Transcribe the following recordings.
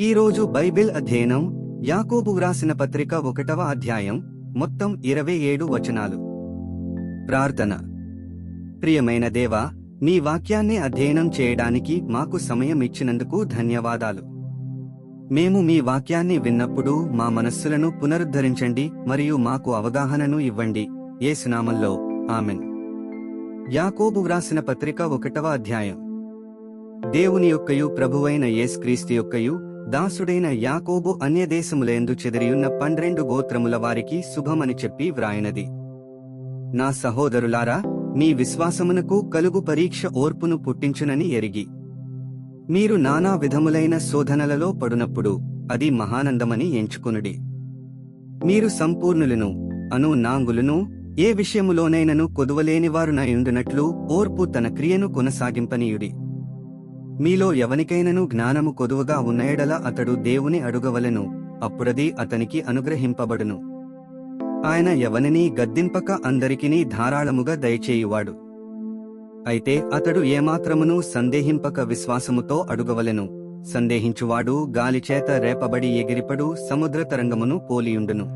ఈరోజు బైబిల్ అధ్యయనం యాకోబు వ్రాసిన పత్రిక 1వ అధ్యాయం మొత్తం 27 వచనాలు. ప్రార్థన. ప్రియమైన దేవా, నీ వాక్యాన్ని అధ్యయనం చేయడానికి మాకు సమయం ఇచ్చినందుకు ధన్యవాదాలు. మేము మీ వాక్యాన్ని విన్నప్పుడు మా మనస్సులను పునరుద్ధరించండి మరియు మాకు అవగాహనను ఇవ్వండి. యేసు నామములో ఆమెన్. యాకోబు వ్రాసిన పత్రిక 1వ అధ్యాయం. దేవుని యొక్కయు ప్రభువైన యేసుక్రీస్తు యొక్కయు దాసుడైన యాకోబు అన్యదేశములందు చెదిరియున్న 12 గోత్రముల వారికి శుభమని చెప్పి వ్రాయినది. నా సహోదరులారా, మీ విశ్వాసమునకు కలుగు పరీక్ష ఓర్పును పుట్టించునని ఎరిగి, మీరు నానా విధములైన శోధనలలో పడునప్పుడు అది మహానందమని ఎంచుకొనుడి. మీరు సంపూర్ణులను అను నాంగులను ఏ విషయములోనైనను కొదువలేనివారునయుండునట్లు ఓర్పు తన క్రియను కొనసాగింపనీయుడి. మీలో ఎవనికైనను జ్ఞానము కొదువగా ఉన్న ఎడల అతడు దేవుని అడుగవలెను, అప్పుడది అతనికి అనుగ్రహింపబడును. ఆయన ఎవనినీ గద్దింపక అందరికినీ ధారాళముగా దయచేయువాడు. అయితే అతడు ఏమాత్రమును సందేహింపక విశ్వాసముతో అడుగవలెను. సందేహించువాడు గాలిచేత రేపబడి ఎగిరిపడు సముద్ర తరంగమును పోలియుండును.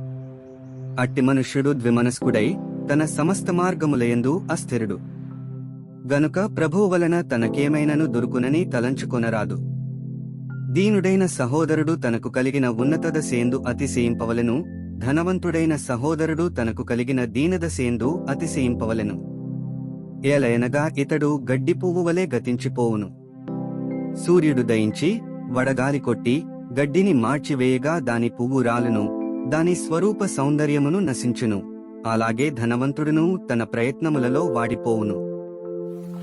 అట్టి మనుష్యుడు ద్విమనస్కుడై తన సమస్త మార్గములయందు అస్థిరుడు. గనుక ప్రభువు వలన తనకేమైనను దొరుకునని తలంచుకొనరాదు. దీనుడైన సహోదరుడు తనకు కలిగిన ఉన్నతదశయందు అతిశయింపవలెను, ధనవంతుడైన సహోదరుడు తనకు కలిగిన దీనదశయందు అతిశయింపవలెను. ఏలయనగా ఇతడు గడ్డి పువ్వు వలె గతించిపోవును. సూర్యుడు దయించి వడగాలి కొట్టి గడ్డిని మార్చివేయగా దాని పువ్వు రాలును, దాని స్వరూప సౌందర్యమును నశించును. అలాగే ధనవంతుడును తన ప్రయత్నములలో వాడిపోవును.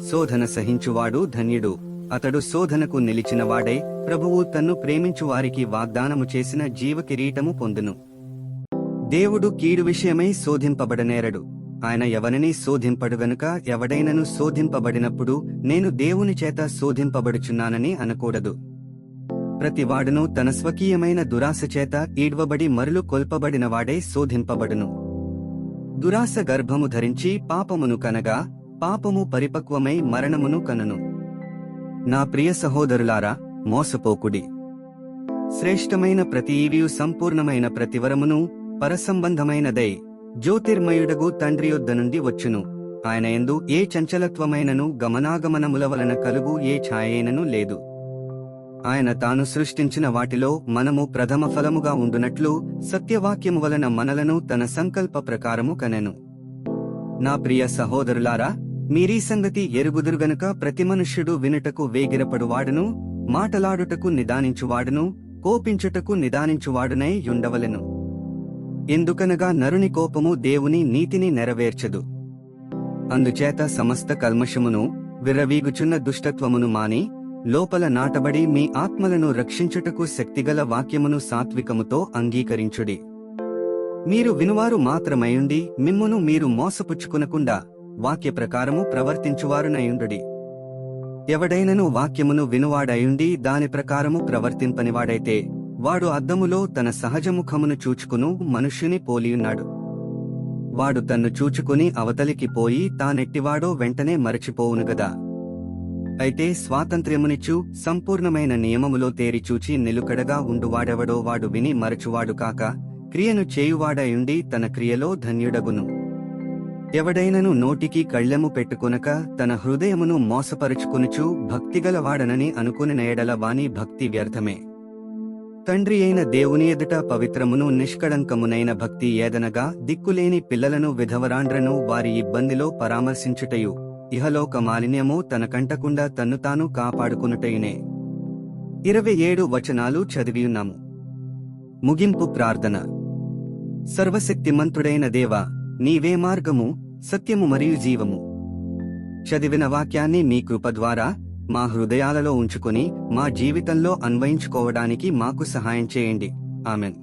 శోధన సహించువాడు ధన్యుడు, అతడు శోధనకు నిలిచినవాడై ప్రభువు తన్ను ప్రేమించువారికి వాగ్దానము చేసిన జీవ కిరీటము పొందును. దేవుడు కీడు విషయమై శోధింపబడనేరడు. ఆయన ఎవరిని శోధింపడు గనుక ఎవడైనను శోధింపబడినప్పుడు నేను దేవుని చేత శోధింపబడుచున్నానని అనకూడదు. ప్రతివాడును తన స్వకీయమైన దురాశ చేత ఈడ్వబడి మరులు కొల్పబడినవాడై శోధింపబడును. దురాశ గర్భము ధరించి పాపమును కనగా, పాపము పరిపక్వమై మరణమును కనును. నా ప్రియ సహోదరులారా, మోసపోకుడి. శ్రేష్టమైన ప్రతి ఈవియు సంపూర్ణమైన ప్రతివరమును పరసంబంధమైనదై జ్యోతిర్మయుడగు తండ్రి యొద్ద నుండి వచ్చును. ఆయన యందు ఏ చంచలత్వమైనను గమనాగమనముల వలన కలుగు ఏ ఛాయైనను లేదు. ఆయన తాను సృష్టించిన వాటిలో మనము ప్రథమ ఫలముగా ఉండునట్లు సత్యవాక్యము వలన మనలను తన సంకల్ప ప్రకారము కనెను. నా ప్రియ సహోదరులారా, మీరీ సంగతి ఎరుగుదురు గనుక ప్రతి మనుష్యుడు వినుటకు వేగిరపడువాడును, మాటలాడుటకు నిదానించువాడును, కోపించుటకు నిదానించువాడునై యుండవలెను. ఎందుకనగా నరుని కోపము దేవుని నీతిని నెరవేర్చదు. అందుచేత సమస్త కల్మషమును విర్రవీగుచున్న దుష్టత్వమును మాని, లోపల నాటబడి మీ ఆత్మలను రక్షించుటకు శక్తిగల వాక్యమును సాత్వికముతో అంగీకరించుడి. మీరు వినువారు మాత్రమయుండి మిమ్మును మీరు మోసపుచ్చుకునకుండా వాక్య ప్రకారము ప్రవర్తించువారునయుండుడి. ఎవడైనను వాక్యమును వినువాడయుండి దాని ప్రకారము ప్రవర్తింపనివాడైతే వాడు అద్దములో తన సహజముఖమును చూచుకును మనుష్యుని పోలియున్నాడు. వాడు తన్ను చూచుకుని అవతలికి పోయి తానెట్టివాడో వెంటనే మరచిపోవునుగదా. అయితే స్వాతంత్ర్యమునిచ్చు సంపూర్ణమైన నియమములో తేరిచూచి నిలుకడగా ఉండువాడెవడో వాడు విని మరచువాడు కాక క్రియను చేయువాడయుండి తన క్రియలో ధన్యుడగును. ఎవడైనను నోటికి కళ్ళెము పెట్టుకొనక తన హృదయమును మోసపరుచుకొనుచు భక్తిగలవాడనని అనుకుని ఎడల వాని భక్తి వ్యర్థమే. తండ్రి అయిన దేవుని ఎదుట పవిత్రమును నిష్కళంకమునైన భక్తి ఏదనగా దిక్కులేని పిల్లలను విధవరాండ్రను వారి ఇబ్బందిలో పరామర్శించుటయు, ఇహలోక మాలిన్యము తనకంటకుండా తన్ను తాను కాపాడుకునుటయునే. 27 వచనాలు చదివియున్నాము. ముగింపు ప్రార్థన. సర్వశక్తిమంతుడైన దేవా, నీవే మార్గము, సత్యము మరియు జీవము. చదివిన వాక్యాన్ని మీ కృప ద్వారా మా హృదయాలలో ఉంచుకుని మా జీవితంలో అన్వయించుకోవడానికి మాకు సహాయం చేయండి. ఆమెన్.